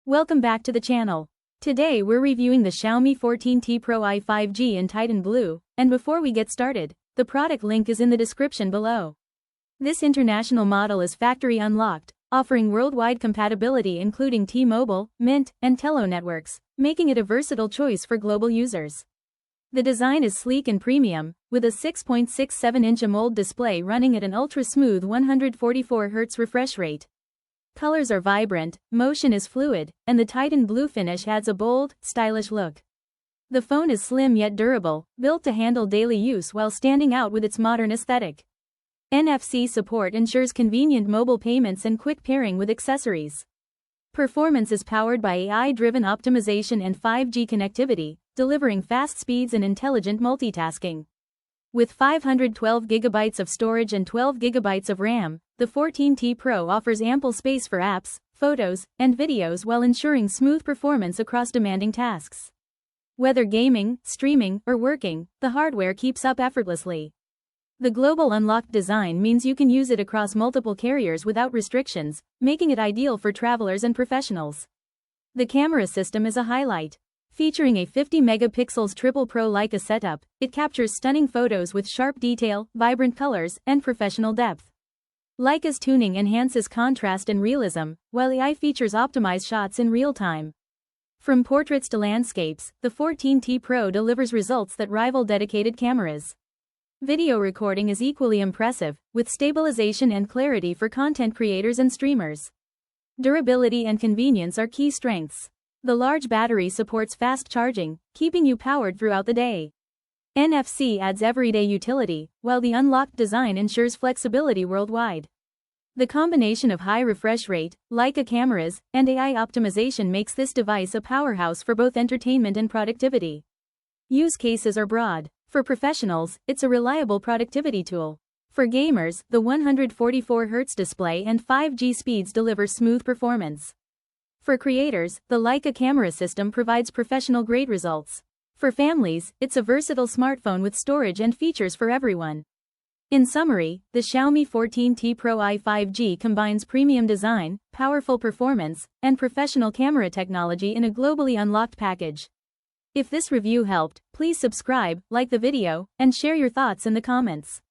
Welcome back to the channel. Today we're reviewing the Xiaomi 14T Pro i 5G in Titan Blue, and before we get started, the product link is in the description below. This international model is factory unlocked, offering worldwide compatibility including T-Mobile, Mint, and Tello networks, making it a versatile choice for global users. The design is sleek and premium, with a 6.67-inch AMOLED display running at an ultra-smooth 144Hz refresh rate. Colors are vibrant, motion is fluid, and the Titan Blue finish adds a bold, stylish look. The phone is slim yet durable, built to handle daily use while standing out with its modern aesthetic. NFC support ensures convenient mobile payments and quick pairing with accessories. Performance is powered by AI-driven optimization and 5G connectivity, delivering fast speeds and intelligent multitasking. With 512 GB of storage and 12 GB of RAM, the 14T Pro offers ample space for apps, photos, and videos while ensuring smooth performance across demanding tasks. Whether gaming, streaming, or working, the hardware keeps up effortlessly. The global unlocked design means you can use it across multiple carriers without restrictions, making it ideal for travelers and professionals. The camera system is a highlight. Featuring a 50-megapixels triple Pro Leica setup, it captures stunning photos with sharp detail, vibrant colors, and professional depth. Leica's tuning enhances contrast and realism, while AI features optimized shots in real time. From portraits to landscapes, the 14T Pro delivers results that rival dedicated cameras. Video recording is equally impressive, with stabilization and clarity for content creators and streamers. Durability and convenience are key strengths. The large battery supports fast charging, keeping you powered throughout the day. NFC adds everyday utility, while the unlocked design ensures flexibility worldwide. The combination of high refresh rate, Leica cameras, and AI optimization makes this device a powerhouse for both entertainment and productivity. Use cases are broad. For professionals, it's a reliable productivity tool. For gamers, the 144Hz display and 5G speeds deliver smooth performance. For creators, the Leica camera system provides professional-grade results. For families, it's a versatile smartphone with storage and features for everyone. In summary, the Xiaomi 14T Pro i 5G combines premium design, powerful performance, and professional camera technology in a globally unlocked package. If this review helped, please subscribe, like the video, and share your thoughts in the comments.